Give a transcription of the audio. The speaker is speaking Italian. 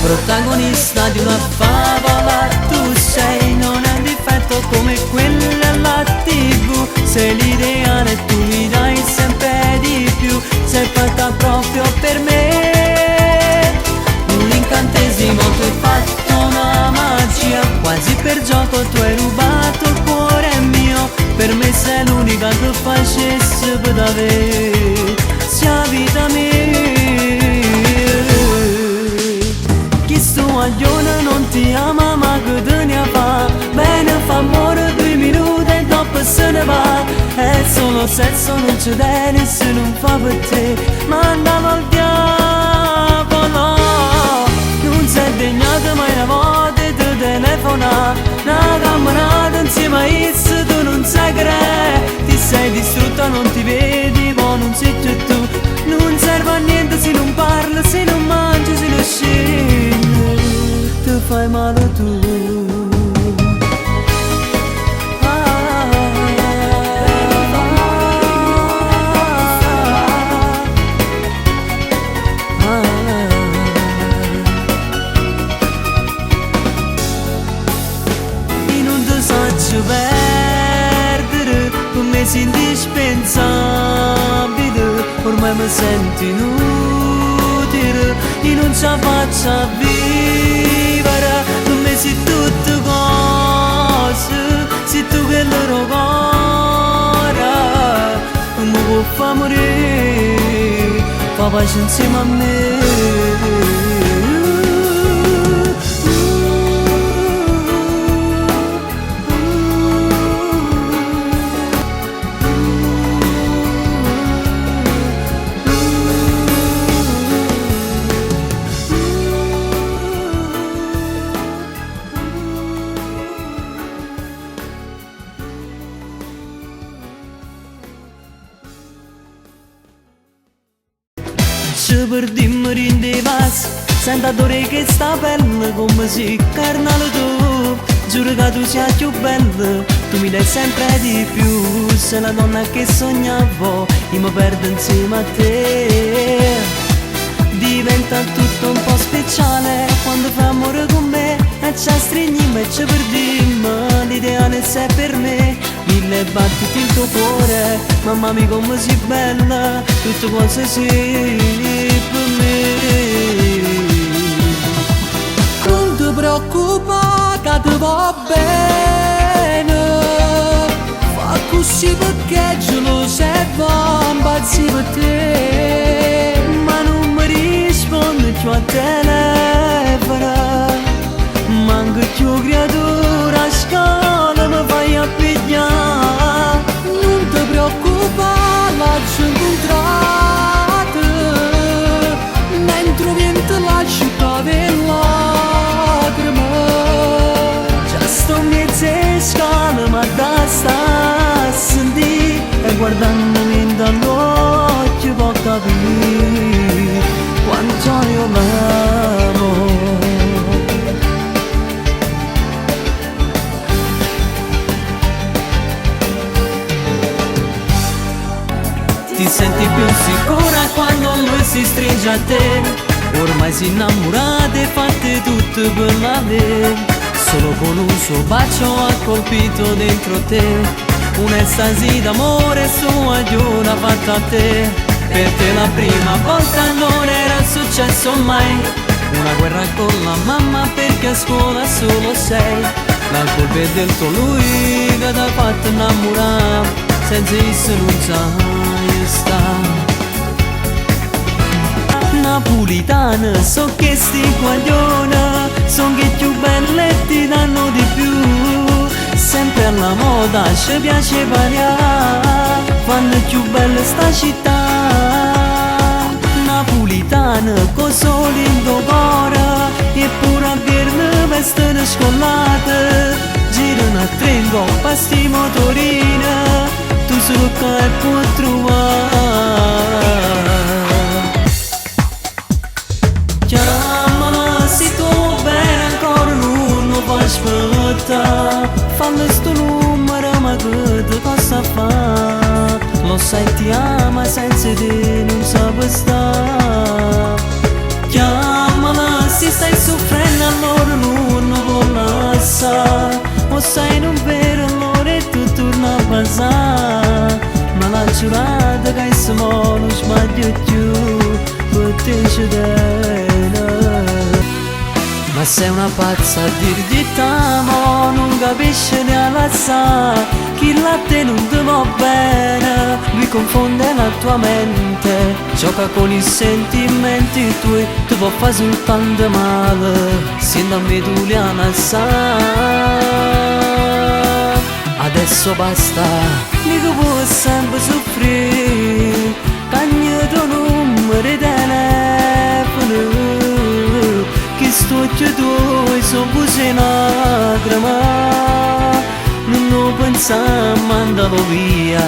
protagonista di una favola. Tu sei, non hai un difetto come quelle alla TV. Sei l'ideale, tu mi dai sempre di più. Sei fatta proprio per me. Un incantesimo, tu hai fatto una magia. Quasi per gioco tu hai rubato il cuore mio. Per me sei l'unica che facesse per davvero. Sia vita mia. Guaglione non ti ama ma che te ne fa. Bene fa amore 2 minuti e dopo se ne va. È solo sesso, non c'è bene se non fa per te. Mandavo al diavolo. Non sei degnato mai una volta di telefonare. Una camminata insieme a essa tu non sai che è. Ti sei distrutta, non ti vedi, ma non sei più tu. Non serve a niente se non parli, se non mangi, se non scegli. Ti fai male tu. E non ti saccio perdere, per me sei indispensabile. Ormai mi sento inutile e non ce la faccio a vivere. Per me sei tutte cose, sei tu che loro cuore. Non mi può far morire, fa pace insieme a me. Se perdimmo in dei passi, sento d'ore che sta bella come se carnale tu. Giuro che tu sia più bella, tu mi dai sempre di più. Sei la donna che sognavo, io mi perdo insieme a te. Diventa tutto un po' speciale quando fai amore con me. E ci stringiamo e ci perdimmo, l'ideale sei per me. 1000 battiti il tuo cuore, mamma mia come sei bella. Tutto cose sei per me. Non ti preoccupare che ti va bene. Fa così perché ce lo sai, va impazzire per te. Ma non mi risponde più a telefono. Manca più creatura a scala, mi fai a pigliare. Non ti preoccupare, lascio incontrate. Mentre viento lascio cade lacrime. Già sto in mezzo a scala, ma da sta a sentire. E guardandomi dall'occhio può capire quanto io l'amo. Ti senti più sicura quando lui si stringe a te. Ormai si innamorate, fate tutto per l'avere. Solo con un suo bacio ha colpito dentro te. Un'estasi d'amore sua di una fatta a te. Per te la prima volta non era successo mai. Una guerra con la mamma perché a scuola solo sei. L'alcol è dentro lui che ti ha fatto innamorare. Senza esso non sai sta. Napolitana, so che sti guagliona, son che più belle ti danno di più. Sempre alla moda, ci piace variare, fanno più bella sta città. Napolitana, con solo in tuo cuore, eppure a verne vestono scollate. Girano a trengo, pasti motorina, tu solo che puoi trovare. Chiamala se tu bene ancora non puoi aspettare. Fallo sto numero ma che ti possa fare. Lo sai ti ama senza te non sa stare. Chiamala se stai su casa. Ma la giurata che se mo non sbaglio più per te ci ma sei una pazza a dirti t'amo, non capisci neanche sa chi la te non ti va bene, lui confonde la tua mente, gioca con i sentimenti tuoi, ti può fare soltanto male, sento a me tu li sa. Adesso basta, mica può sempre soffrire, cagno tuo numero di telefono. Sto occhio tuoi sono così lacrime, non lo pensiamo andavo via.